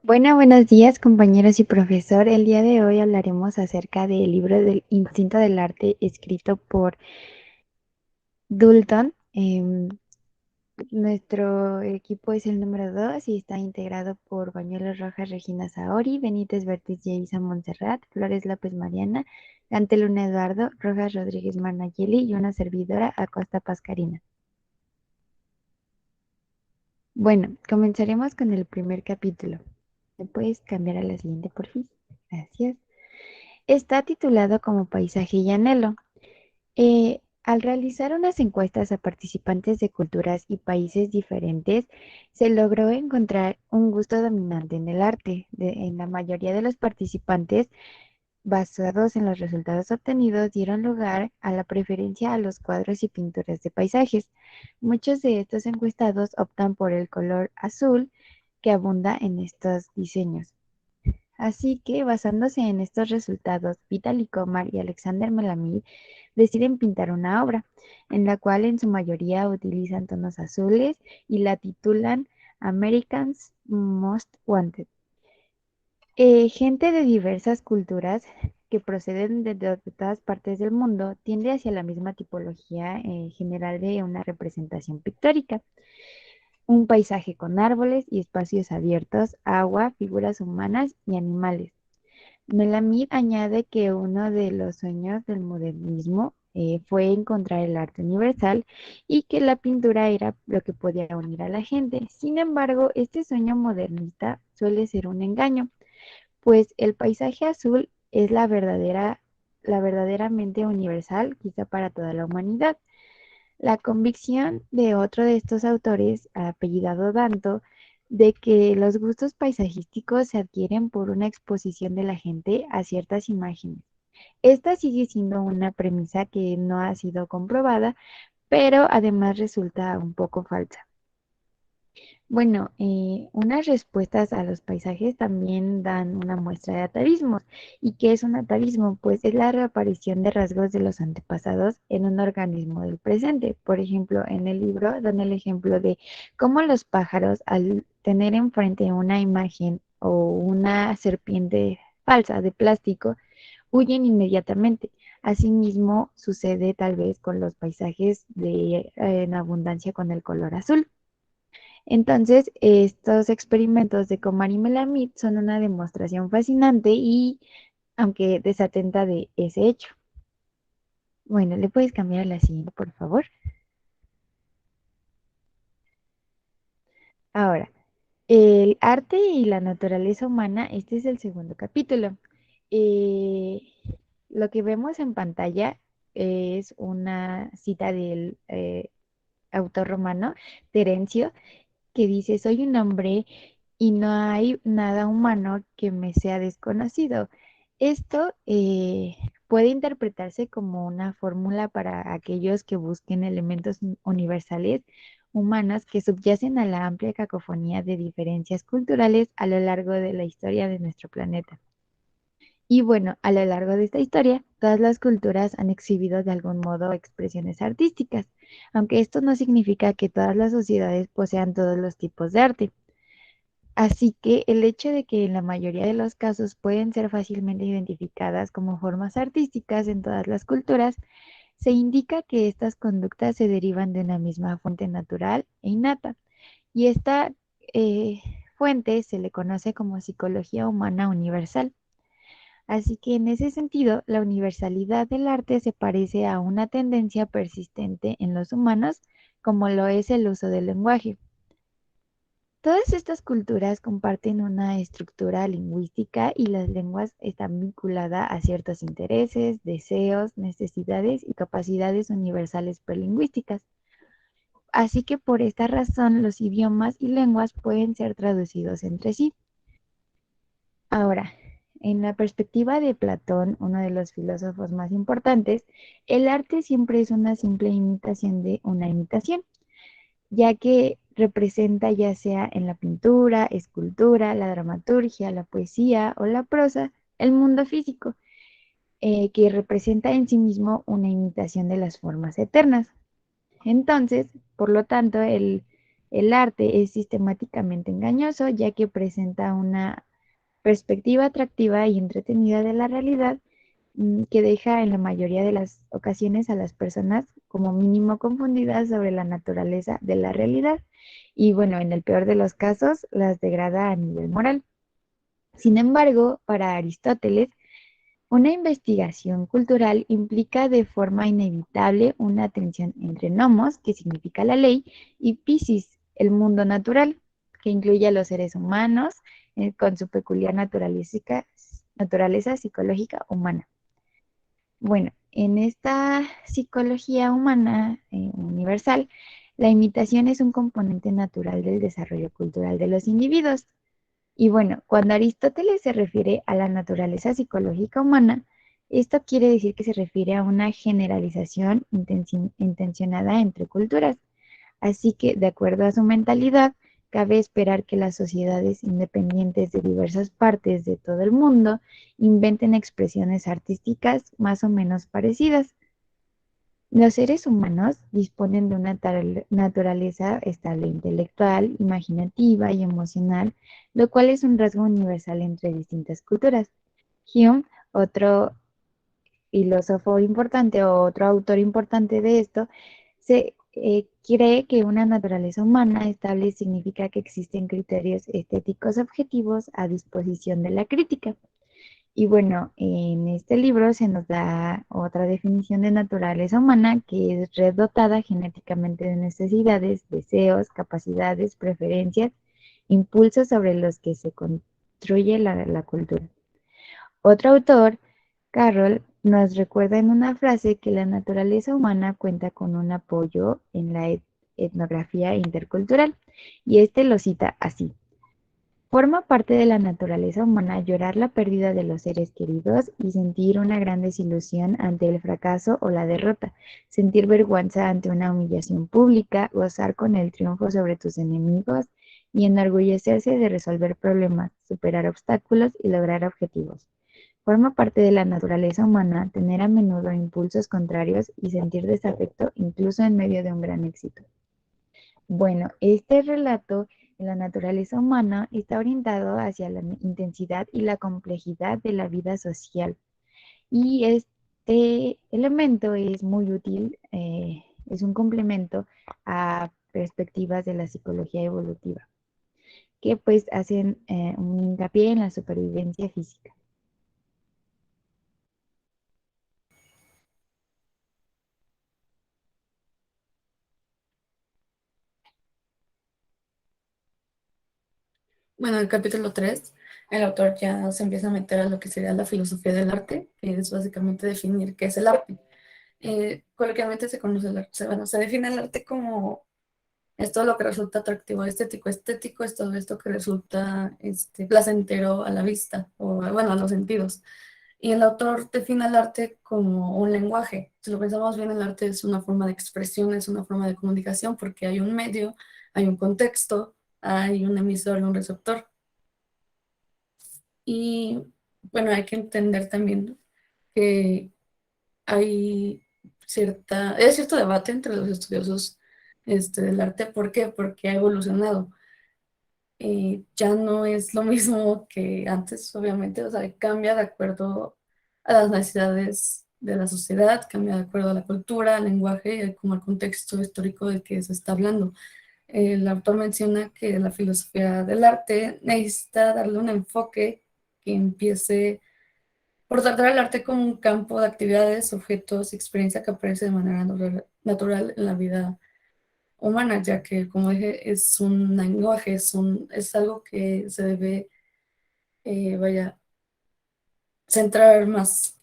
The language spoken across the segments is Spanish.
Buenos días, compañeros y profesor. El día de hoy hablaremos acerca del libro del Instinto del Arte escrito por Dulton. Nuestro equipo es el número 2 y está integrado por Bañuelos Rojas, Regina Saori, Benítez Bertis, Yeisa Montserrat, Flores López Mariana, Dante Luna Eduardo, Rojas Rodríguez Marnayeli y una servidora, Acosta Pascarina. Bueno, comenzaremos con el primer capítulo. ¿Me puedes cambiar a la siguiente, por favor? Gracias. Está titulado como Paisaje y Anhelo. Al realizar unas encuestas a participantes de culturas y países diferentes, se logró encontrar un gusto dominante en el arte. En la mayoría de los participantes, basados en los resultados obtenidos, dieron lugar a la preferencia a los cuadros y pinturas de paisajes. Muchos de estos encuestados optan por el color azul que abunda en estos diseños. Así que, basándose en estos resultados, Vitaly Komar y Alexander Melamid deciden pintar una obra, en la cual en su mayoría utilizan tonos azules y la titulan Americans Most Wanted. Gente de diversas culturas que proceden de todas partes del mundo tiende hacia la misma tipología general de una representación pictórica. Un paisaje con árboles y espacios abiertos, agua, figuras humanas y animales. Melamid añade que uno de los sueños del modernismo fue encontrar el arte universal y que la pintura era lo que podía unir a la gente. Sin embargo, este sueño modernista suele ser un engaño, pues el paisaje azul es la verdaderamente universal, quizá para toda la humanidad. La convicción de otro de estos autores, apellidado Danto, de que los gustos paisajísticos se adquieren por una exposición de la gente a ciertas imágenes. Esta sigue siendo una premisa que no ha sido comprobada, pero además resulta un poco falsa. Bueno, unas respuestas a los paisajes también dan una muestra de atavismos. ¿Y qué es un atavismo? Pues es la reaparición de rasgos de los antepasados en un organismo del presente. Por ejemplo, en el libro dan el ejemplo de cómo los pájaros, al tener enfrente una imagen o una serpiente falsa de plástico, huyen inmediatamente. Asimismo, sucede tal vez con los paisajes en abundancia con el color azul. Entonces, estos experimentos de Komar y Melamid son una demostración fascinante y aunque desatenta de ese hecho. Bueno, ¿le puedes cambiar a la siguiente, por favor? Ahora, el arte y la naturaleza humana, este es el segundo capítulo. Eh, lo que vemos en pantalla es una cita del autor romano, Terencio, que dice, soy un hombre y no hay nada humano que me sea desconocido. Esto puede interpretarse como una fórmula para aquellos que busquen elementos universales humanos que subyacen a la amplia cacofonía de diferencias culturales a lo largo de la historia de nuestro planeta. Y bueno, a lo largo de esta historia, todas las culturas han exhibido de algún modo expresiones artísticas, aunque esto no significa que todas las sociedades posean todos los tipos de arte. Así que el hecho de que en la mayoría de los casos pueden ser fácilmente identificadas como formas artísticas en todas las culturas, se indica que estas conductas se derivan de una misma fuente natural e innata. Y esta eh, fuente se le conoce como psicología humana universal. Así que en ese sentido, la universalidad del arte se parece a una tendencia persistente en los humanos, como lo es el uso del lenguaje. Todas estas culturas comparten una estructura lingüística y las lenguas están vinculadas a ciertos intereses, deseos, necesidades y capacidades universales prelingüísticas. Así que por esta razón los idiomas y lenguas pueden ser traducidos entre sí. Ahora, en la perspectiva de Platón, uno de los filósofos más importantes, el arte siempre es una simple imitación de una imitación, ya que representa ya sea en la pintura, escultura, la dramaturgia, la poesía o la prosa, el mundo físico, que representa en sí mismo una imitación de las formas eternas. Entonces, por lo tanto, El arte es sistemáticamente engañoso ya que presenta una perspectiva atractiva y entretenida de la realidad que deja en la mayoría de las ocasiones a las personas como mínimo confundidas sobre la naturaleza de la realidad y bueno, en el peor de los casos, las degrada a nivel moral. Sin embargo, para Aristóteles, una investigación cultural implica de forma inevitable una tensión entre nomos, que significa la ley, y physis, el mundo natural, que incluye a los seres humanos con su peculiar naturaleza psicológica humana. Bueno, en esta psicología humana universal, la imitación es un componente natural del desarrollo cultural de los individuos. Y bueno, cuando Aristóteles se refiere a la naturaleza psicológica humana, esto quiere decir que se refiere a una generalización intencionada entre culturas. Así que, de acuerdo a su mentalidad, cabe esperar que las sociedades independientes de diversas partes de todo el mundo inventen expresiones artísticas más o menos parecidas. Los seres humanos disponen de una naturaleza estable intelectual, imaginativa y emocional, lo cual es un rasgo universal entre distintas culturas. Hume, otro filósofo importante o otro autor importante de esto, se cree que una naturaleza humana estable significa que existen criterios estéticos objetivos a disposición de la crítica. Y bueno, en este libro se nos da otra definición de naturaleza humana que es red dotada genéticamente de necesidades, deseos, capacidades, preferencias, impulsos sobre los que se construye la cultura. Otro autor, Carroll, nos recuerda en una frase que la naturaleza humana cuenta con un apoyo en la etnografía intercultural, y este lo cita así. Forma parte de la naturaleza humana llorar la pérdida de los seres queridos y sentir una gran desilusión ante el fracaso o la derrota, sentir vergüenza ante una humillación pública, gozar con el triunfo sobre tus enemigos y enorgullecerse de resolver problemas, superar obstáculos y lograr objetivos. Forma parte de la naturaleza humana tener a menudo impulsos contrarios y sentir desafecto incluso en medio de un gran éxito. Bueno, este relato de la naturaleza humana está orientado hacia la intensidad y la complejidad de la vida social. Y este elemento es muy útil, es un complemento a perspectivas de la psicología evolutiva, que pues hacen un hincapié en la supervivencia física. Bueno, en el capítulo 3, el autor ya se empieza a meter a lo que sería la filosofía del arte, que es básicamente definir qué es el arte. Coloquialmente se conoce bueno, se define el arte como es todo lo que resulta atractivo, estético. Estético es todo esto que resulta placentero a la vista, o bueno, a los sentidos. Y el autor define el arte como un lenguaje. Si lo pensamos bien, el arte es una forma de expresión, es una forma de comunicación, porque hay un medio, hay un contexto, hay un emisor y un receptor. Y bueno, hay que entender también que hay cierto debate entre los estudiosos del arte. ¿Por qué? Porque ha evolucionado. Ya no es lo mismo que antes, obviamente, o sea, cambia de acuerdo a las necesidades de la sociedad, cambia de acuerdo a la cultura, al lenguaje y como al contexto histórico del que se está hablando. El autor menciona que la filosofía del arte necesita darle un enfoque que empiece por tratar el arte como un campo de actividades, objetos y experiencia que aparece de manera natural en la vida humana, ya que, como dije, es un lenguaje, es algo que se debe, vaya, centrar más.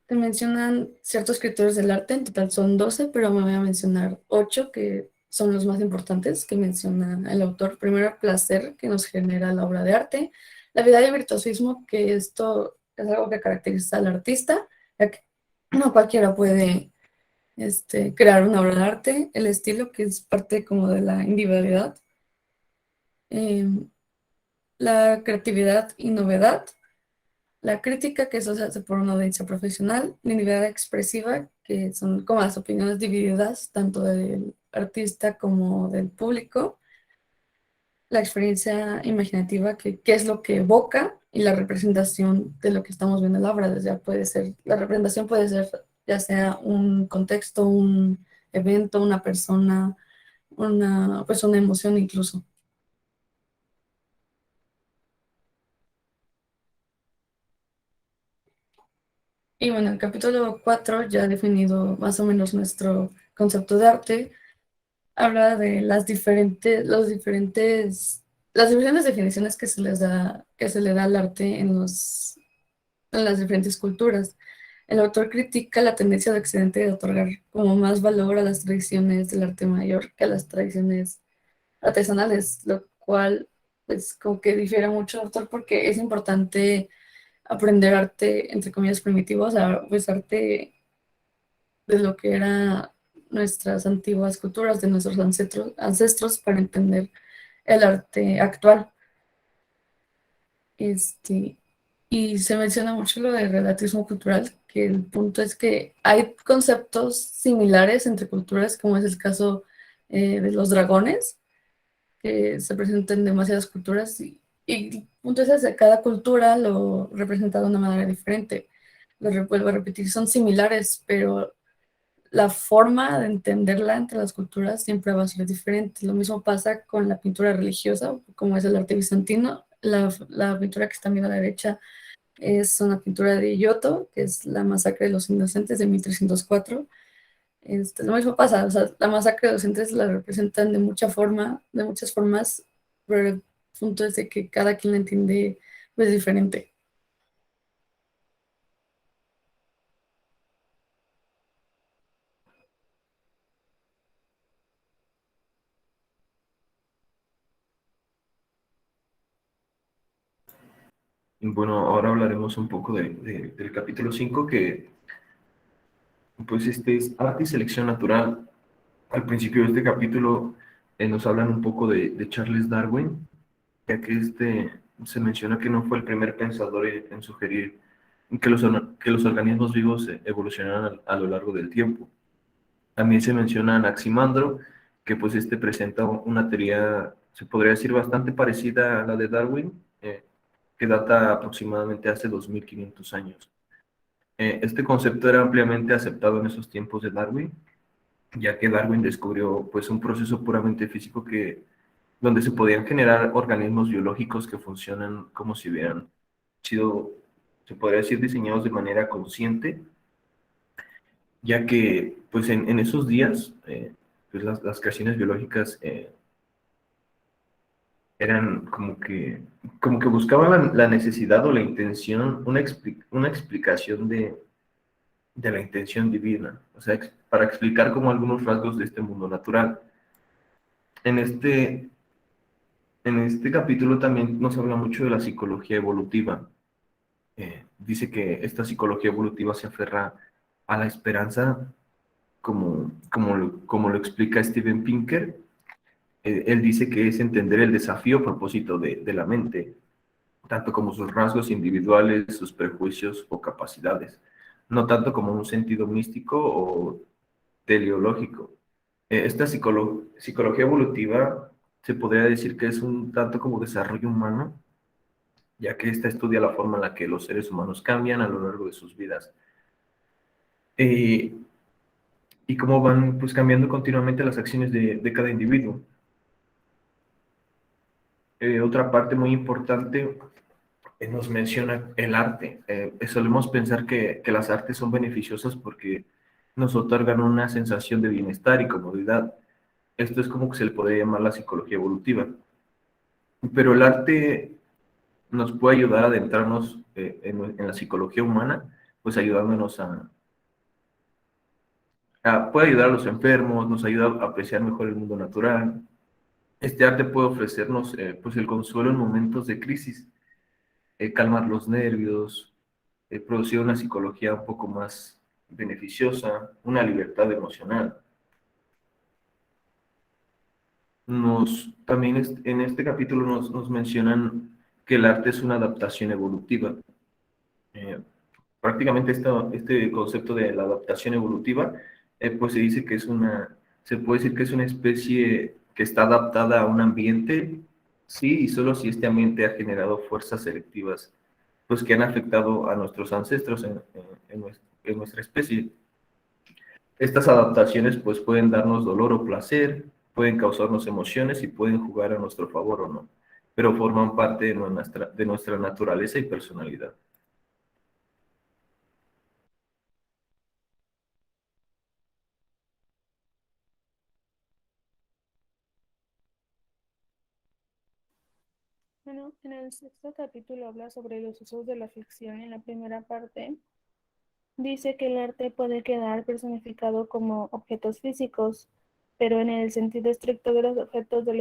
Te mencionan ciertos criterios del arte, en total son 12, pero me voy a mencionar 8 que son los más importantes que menciona el autor. Primero, el placer que nos genera la obra de arte, la habilidad y virtuosismo, que esto es algo que caracteriza al artista, ya que no cualquiera puede crear una obra de arte, el estilo, que es parte como de la individualidad, eh, la creatividad y novedad, La crítica, que eso se hace por una audiencia profesional, la identidad expresiva, que son como las opiniones divididas, tanto del artista como del público, la experiencia imaginativa, que es lo que evoca, y la representación de lo que estamos viendo en la obra. Ya puede ser, la representación puede ser ya sea un contexto, un evento, una persona, pues una emoción incluso. Y bueno, el capítulo 4, ya definido más o menos nuestro concepto de arte, habla de las diferentes definiciones que se le da al arte en las diferentes culturas. El autor critica la tendencia de Occidente de otorgar como más valor a las tradiciones del arte mayor que a las tradiciones artesanales, lo cual pues como que difiere mucho del autor, porque es importante aprender arte, entre comillas, primitivo, o sea, pues arte de lo que eran nuestras antiguas culturas, de nuestros ancestros para entender el arte actual. Este, y se menciona mucho lo del relativismo cultural, que el punto es que hay conceptos similares entre culturas, como es el caso de los dragones, que se presentan en demasiadas culturas, y el punto es ese, cada cultura lo representa de una manera diferente. Vuelvo a repetir, son similares, pero la forma de entenderla entre las culturas siempre va a ser diferente. Lo mismo pasa con la pintura religiosa, como es el arte bizantino. La pintura que están viendo a la derecha es una pintura de Giotto, que es la masacre de los inocentes de 1304. Lo mismo pasa, o sea, la masacre de los inocentes la representan de muchas formas, pero el punto es de que cada quien la entiende pues diferente. Bueno, ahora hablaremos un poco del capítulo 5 que pues este es arte y selección natural. Al principio de este capítulo nos hablan un poco de Charles Darwin, ya que se menciona que no fue el primer pensador en sugerir que los organismos vivos evolucionaran a lo largo del tiempo. También se menciona a Anaximandro, que pues presenta una teoría, se podría decir, bastante parecida a la de Darwin, que data aproximadamente hace 2500 años. Este concepto era ampliamente aceptado en esos tiempos de Darwin, ya que Darwin descubrió pues un proceso puramente físico donde se podían generar organismos biológicos que funcionan como si hubieran sido, se podría decir, diseñados de manera consciente, ya que pues en esos días pues las creaciones biológicas eran como que buscaban la necesidad o la intención, una explicación de la intención divina, o sea, para explicar como algunos rasgos de este mundo natural. En en este capítulo también nos habla mucho de la psicología evolutiva. Dice que esta psicología evolutiva se aferra a la esperanza, como lo explica Steven Pinker. Él dice que es entender el desafío a propósito de la mente, tanto como sus rasgos individuales, sus prejuicios o capacidades, no tanto como un sentido místico o teleológico. Esta psicología evolutiva se podría decir que es un tanto como desarrollo humano, ya que esta estudia la forma en la que los seres humanos cambian a lo largo de sus vidas eh, y cómo van pues cambiando continuamente las acciones de cada individuo. Otra parte muy importante nos menciona el arte. Solemos pensar que las artes son beneficiosas porque nos otorgan una sensación de bienestar y comodidad. Esto es como que se le podría llamar la psicología evolutiva. Pero el arte nos puede ayudar a adentrarnos en la psicología humana, pues ayudándonos puede ayudar a los enfermos, nos ayuda a apreciar mejor el mundo natural. Este arte puede ofrecernos pues el consuelo en momentos de crisis, calmar los nervios, producir una psicología un poco más beneficiosa, una libertad emocional. También en este capítulo nos mencionan que el arte es una adaptación evolutiva. Eh, prácticamente este concepto de la adaptación evolutiva, pues se dice que se puede decir que es una especie que está adaptada a un ambiente, sí, y solo si este ambiente ha generado fuerzas selectivas, pues que han afectado a nuestros ancestros en nuestra especie. Estas adaptaciones pues pueden darnos dolor o placer, pueden causarnos emociones y pueden jugar a nuestro favor o no, pero forman parte de nuestra naturaleza y personalidad. Bueno, en el sexto capítulo habla sobre los usos de la ficción. En la primera parte dice que el arte puede quedar personificado como objetos físicos, pero en el sentido estricto de los objetos de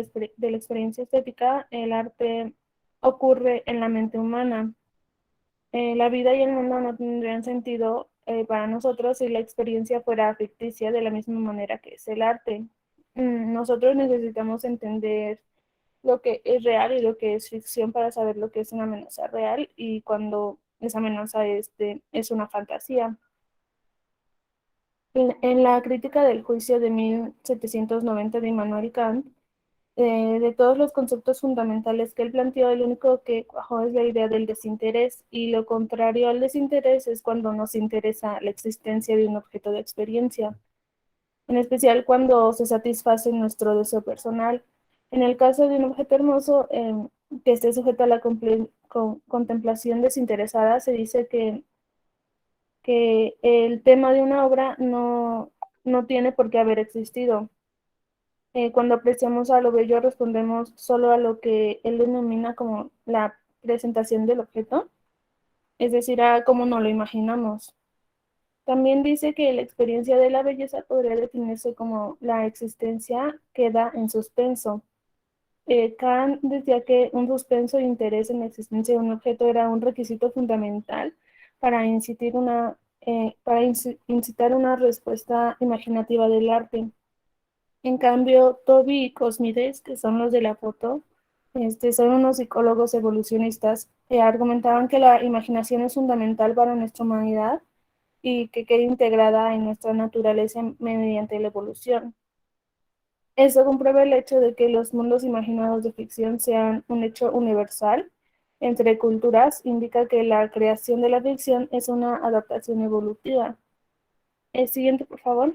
la experiencia estética, el arte ocurre en la mente humana. La vida y el mundo no tendrían sentido para nosotros si la experiencia fuera ficticia de la misma manera que es el arte. Nosotros necesitamos entender lo que es real y lo que es ficción para saber lo que es una amenaza real y cuando esa amenaza es una fantasía. En la crítica del juicio de 1790 de Immanuel Kant, de todos los conceptos fundamentales que él planteó, el único que cuajó es la idea del desinterés, y lo contrario al desinterés es cuando nos interesa la existencia de un objeto de experiencia, en especial cuando se satisface nuestro deseo personal. En el caso de un objeto hermoso que esté sujeto a la contemplación desinteresada, se dice que el tema de una obra no tiene por qué haber existido. Cuando apreciamos a lo bello, respondemos solo a lo que él denomina como la presentación del objeto, es decir, a cómo no lo imaginamos. También dice que la experiencia de la belleza podría definirse como la existencia queda en suspenso. Kant decía que un suspenso de interés en la existencia de un objeto era un requisito fundamental para incitar una respuesta imaginativa del arte. En cambio, Toby y Cosmides, que son los de la foto, son unos psicólogos evolucionistas que argumentaban que la imaginación es fundamental para nuestra humanidad y que queda integrada en nuestra naturaleza mediante la evolución. Eso comprueba el hecho de que los mundos imaginados de ficción sean un hecho universal entre culturas, indica que la creación de la ficción es una adaptación evolutiva. El siguiente, por favor.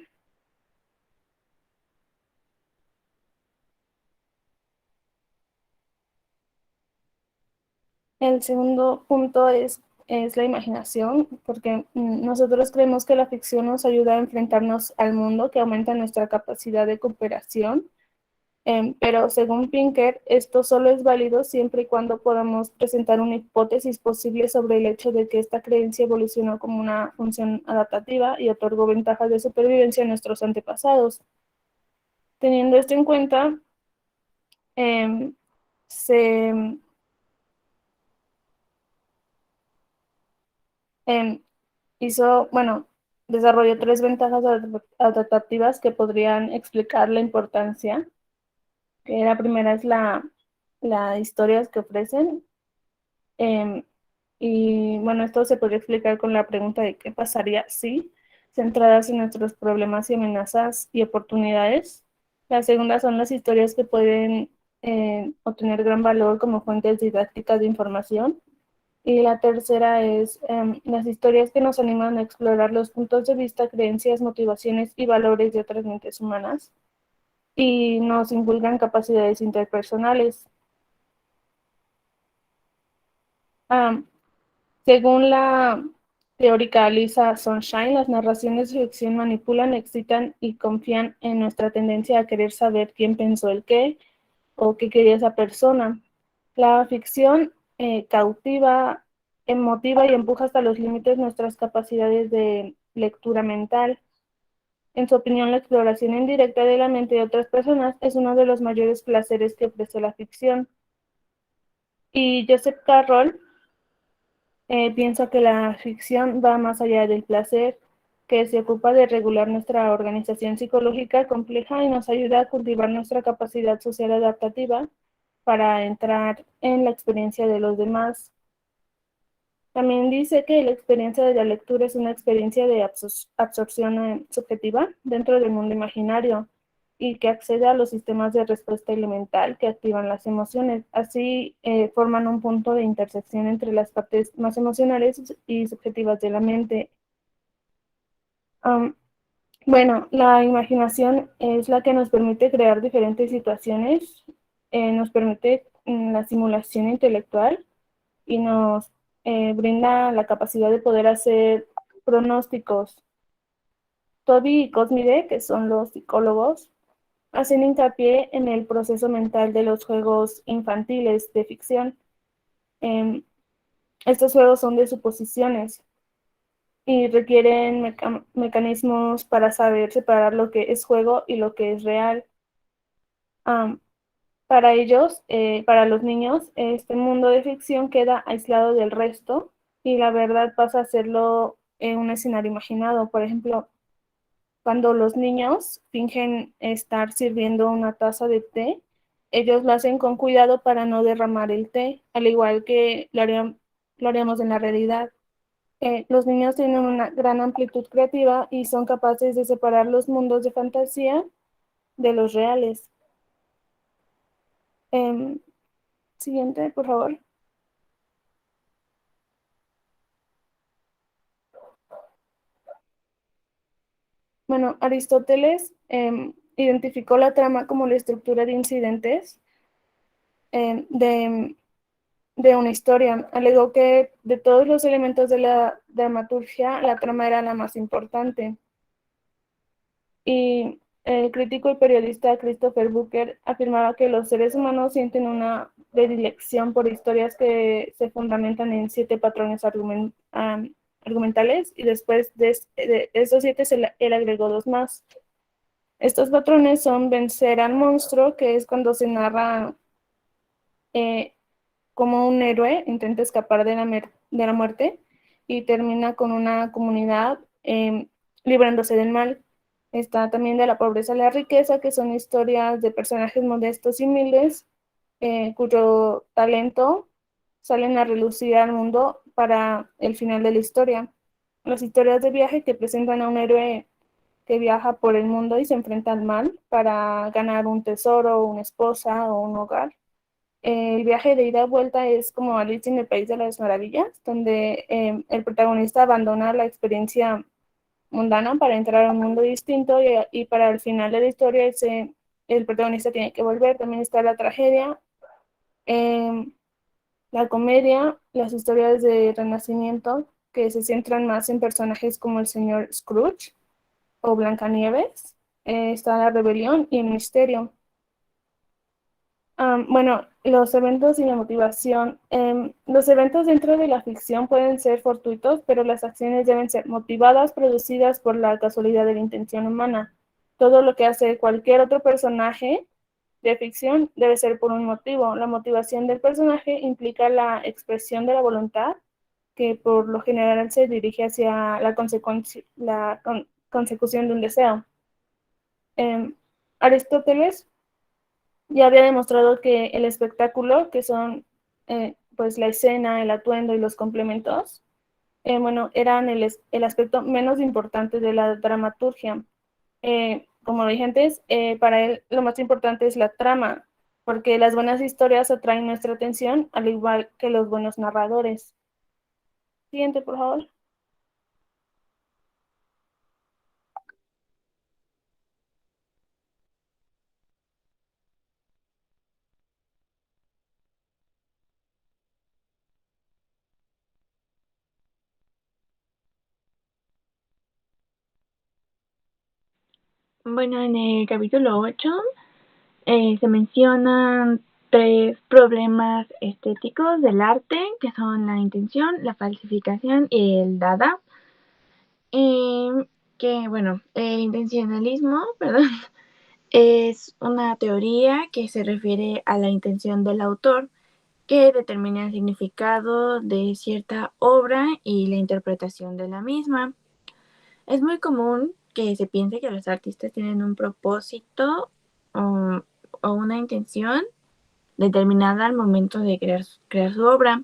El segundo punto es la imaginación, porque nosotros creemos que la ficción nos ayuda a enfrentarnos al mundo, que aumenta nuestra capacidad de cooperación. Pero según Pinker, esto solo es válido siempre y cuando podamos presentar una hipótesis posible sobre el hecho de que esta creencia evolucionó como una función adaptativa y otorgó ventajas de supervivencia a nuestros antepasados. Teniendo esto en cuenta, em, se em, bueno, desarrolló tres ventajas adaptativas que podrían explicar la importancia. Que la primera es la historias que ofrecen. em, y bueno, esto se podría explicar con la pregunta de qué pasaría si, centradas en nuestros problemas y amenazas y oportunidades. La segunda son las historias que pueden obtener gran valor como fuentes didácticas de información. Y la tercera es las historias que nos animan a explorar los puntos de vista, creencias, motivaciones y valores de otras mentes humanas y nos inculcan capacidades interpersonales. Um, Según la teórica Lisa Sunshine, las narraciones de ficción manipulan, excitan y confían en nuestra tendencia a querer saber quién pensó el qué o qué quería esa persona. La ficción cautiva, emotiva y empuja hasta los límites nuestras capacidades de lectura mental. En su opinión, la exploración indirecta de la mente de otras personas es uno de los mayores placeres que ofrece la ficción. Y Joseph Carroll piensa que la ficción va más allá del placer, que se ocupa de regular nuestra organización psicológica compleja y nos ayuda a cultivar nuestra capacidad social adaptativa para entrar en la experiencia de los demás. También dice que la experiencia de la lectura es una experiencia de absorción subjetiva dentro del mundo imaginario y que accede a los sistemas de respuesta elemental que activan las emociones. Así forman un punto de intersección entre las partes más emocionales y subjetivas de la mente. Bueno, la imaginación es la que nos permite crear diferentes situaciones, nos permite la simulación intelectual y nos brinda la capacidad de poder hacer pronósticos. Toby y Cosmide, que son los psicólogos, hacen hincapié en el proceso mental de los juegos infantiles de ficción. Estos juegos son de suposiciones y requieren mecanismos para saber separar lo que es juego y lo que es real. Para ellos, para los niños, este mundo de ficción queda aislado del resto y la verdad pasa a serlo en un escenario imaginado. Por ejemplo, cuando los niños fingen estar sirviendo una taza de té, ellos lo hacen con cuidado para no derramar el té, al igual que lo haríamos en la realidad. Los niños tienen una gran amplitud creativa y son capaces de separar los mundos de fantasía de los reales. Siguiente, por favor. Bueno, Aristóteles identificó la trama como la estructura de incidentes de una historia. Alegó que de todos los elementos de la dramaturgia, la trama era la más importante. Y el crítico y periodista Christopher Booker afirmaba que los seres humanos sienten una predilección por historias que se fundamentan en 7 patrones argumentales y después de esos 7 él agregó 2 más. Estos patrones son vencer al monstruo, que es cuando se narra como un héroe intenta escapar de la muerte y termina con una comunidad librándose del mal. Está también de la pobreza a la riqueza, que son historias de personajes modestos y humildes cuyo talento salen a relucir al mundo para el final de la historia. Las historias de viaje que presentan a un héroe que viaja por el mundo y se enfrenta al mal para ganar un tesoro, una esposa o un hogar. El viaje de ida y vuelta es como Alicia en el País de las Maravillas, donde el protagonista abandona la experiencia mundana para entrar a un mundo distinto y para el final de la historia el protagonista tiene que volver. También está la tragedia, la comedia, las historias de renacimiento que se centran más en personajes como el señor Scrooge o Blancanieves. Está la rebelión y el misterio. Bueno, los eventos y la motivación. Los eventos dentro de la ficción pueden ser fortuitos, pero las acciones deben ser motivadas, producidas por la casualidad de la intención humana. Todo lo que hace cualquier otro personaje de ficción debe ser por un motivo. La motivación del personaje implica la expresión de la voluntad, que por lo general se dirige hacia la consecución de un deseo. Aristóteles ya había demostrado que el espectáculo, que son pues la escena, el atuendo y los complementos, bueno, eran el aspecto menos importante de la dramaturgia. Como dije antes, para él lo más importante es la trama, porque las buenas historias atraen nuestra atención, al igual que los buenos narradores. Siguiente, por favor. Bueno, en el capítulo 8 se mencionan 3 problemas estéticos del arte, que son la intención, la falsificación y el dada. Que bueno, el intencionalismo, perdón, es una teoría que se refiere a la intención del autor, que determina el significado de cierta obra y la interpretación de la misma. Es muy común que se piense que los artistas tienen un propósito o una intención determinada al momento de crear su obra.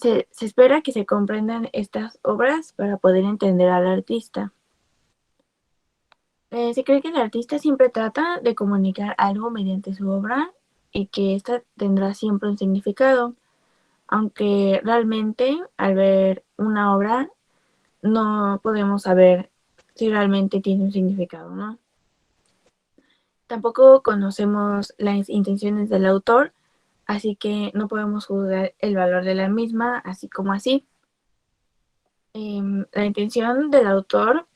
se espera que se comprendan estas obras para poder entender al artista. Se cree que el artista siempre trata de comunicar algo mediante su obra y que ésta tendrá siempre un significado, aunque realmente al ver una obra no podemos saber si realmente tiene un significado, ¿no? Tampoco conocemos las intenciones del autor, así que no podemos juzgar el valor de la misma así como así. La intención del autor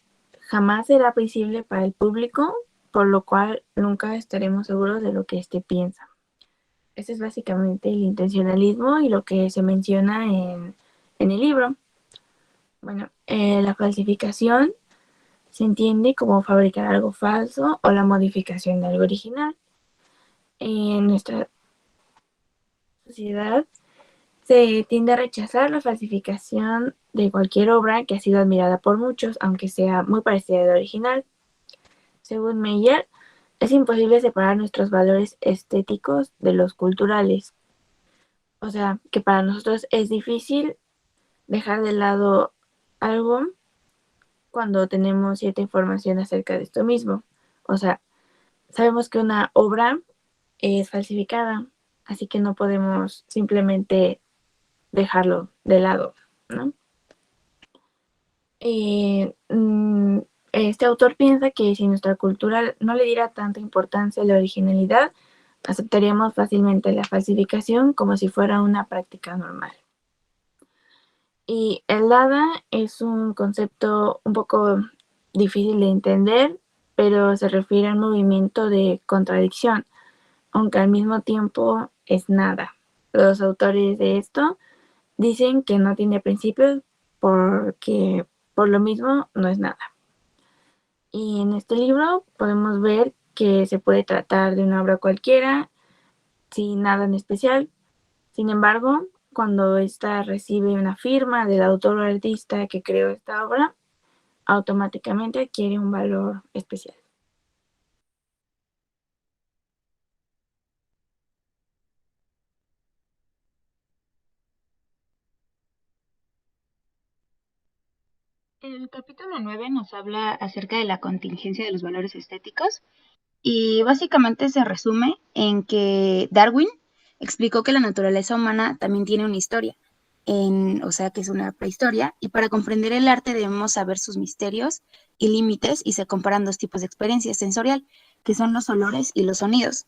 jamás será visible para el público, por lo cual nunca estaremos seguros de lo que éste piensa. Ese es básicamente el intencionalismo y lo que se menciona en el libro. Bueno, la falsificación se entiende como fabricar algo falso o la modificación de algo original. En nuestra sociedad se tiende a rechazar la falsificación de cualquier obra que ha sido admirada por muchos, aunque sea muy parecida al original. Según Meyer, es imposible separar nuestros valores estéticos de los culturales. O sea, que para nosotros es difícil dejar de lado algo cuando tenemos cierta información acerca de esto mismo. O sea, sabemos que una obra es falsificada, así que no podemos simplemente dejarlo de lado, ¿no? Este autor piensa que si nuestra cultura no le diera tanta importancia a la originalidad, aceptaríamos fácilmente la falsificación como si fuera una práctica normal. Y el Dada es un concepto un poco difícil de entender, pero se refiere al movimiento de contradicción, aunque al mismo tiempo es nada. Los autores de esto dicen que no tiene principios porque por lo mismo no es nada. Y en este libro podemos ver que se puede tratar de una obra cualquiera, sin nada en especial. Sin embargo, cuando ésta recibe una firma del autor o artista que creó esta obra, automáticamente adquiere un valor especial. El capítulo 9 nos habla acerca de la contingencia de los valores estéticos y básicamente se resume en que Darwin explicó que la naturaleza humana también tiene una historia, o sea que es una prehistoria, y para comprender el arte debemos saber sus misterios y límites y se comparan dos tipos de experiencia sensorial, que son los olores y los sonidos.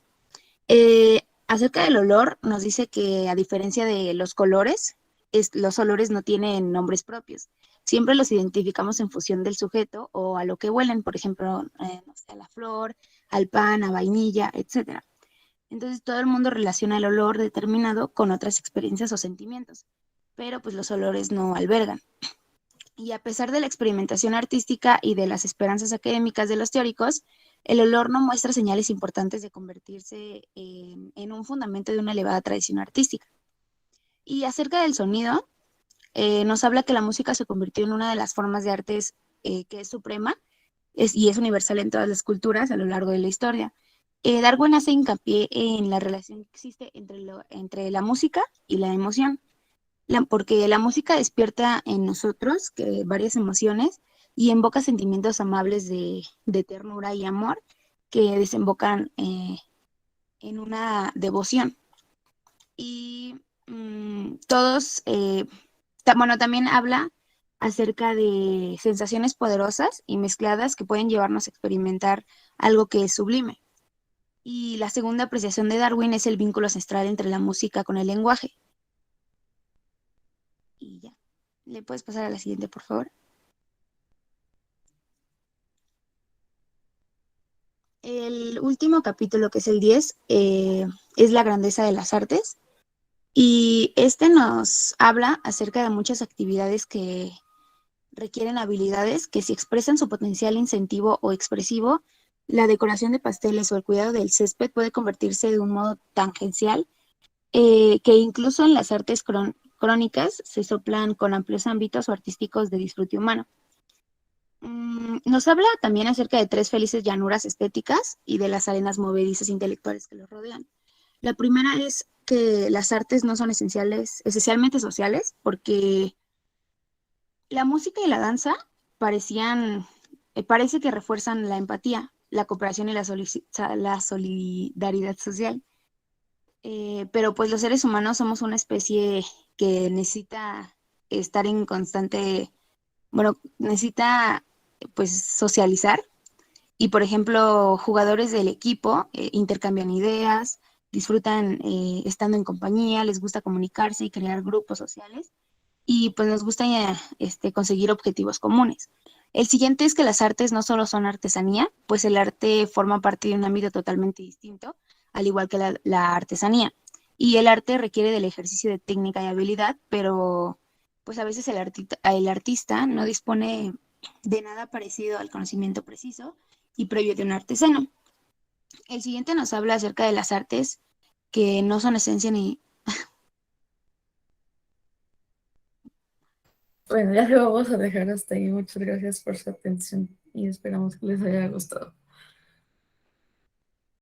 Acerca del olor nos dice que a diferencia de los colores, los olores no tienen nombres propios. Siempre los identificamos en función del sujeto o a lo que huelen, por ejemplo, no sé, a la flor, al pan, a vainilla, etc. Entonces todo el mundo relaciona el olor determinado con otras experiencias o sentimientos, pero pues los olores no albergan. Y a pesar de la experimentación artística y de las esperanzas académicas de los teóricos, el olor no muestra señales importantes de convertirse en un fundamento de una elevada tradición artística. Y acerca del sonido, nos habla que la música se convirtió en una de las formas de artes que es suprema y es universal en todas las culturas a lo largo de la historia. Darwin hace hincapié en la relación que existe entre la música y la emoción, porque la música despierta en nosotros varias emociones y invoca sentimientos amables de ternura y amor que desembocan en una devoción. Y todos, bueno, también habla acerca de sensaciones poderosas y mezcladas que pueden llevarnos a experimentar algo que es sublime. Y la segunda apreciación de Darwin es el vínculo ancestral entre la música con el lenguaje. Y ya. ¿Le puedes pasar a la siguiente, por favor? El último capítulo, que es el 10, es la grandeza de las artes. Y este nos habla acerca de muchas actividades que requieren habilidades que si expresan su potencial incentivo o expresivo, la decoración de pasteles o el cuidado del césped puede convertirse de un modo tangencial, que incluso en las artes crónicas se soplan con amplios ámbitos o artísticos de disfrute humano. Nos habla también acerca de 3 felices llanuras estéticas y de las arenas movedizas intelectuales que los rodean. La primera es que las artes no son esencialmente sociales, porque la música y la danza parece que refuerzan la empatía, la cooperación y la solidaridad social. Pero pues los seres humanos somos una especie que necesita estar en constante, bueno, necesita pues socializar. Y por ejemplo, jugadores del equipo intercambian ideas, disfrutan estando en compañía, les gusta comunicarse y crear grupos sociales y pues nos gusta conseguir objetivos comunes. El siguiente es que las artes no solo son artesanía, pues el arte forma parte de un ámbito totalmente distinto, al igual que la artesanía. Y el arte requiere del ejercicio de técnica y habilidad, pero pues a veces el artista no dispone de nada parecido al conocimiento preciso y previo de un artesano. El siguiente nos habla acerca de las artes que no son esencia ni... Bueno, ya lo vamos a dejar hasta ahí. Muchas gracias por su atención y esperamos que les haya gustado.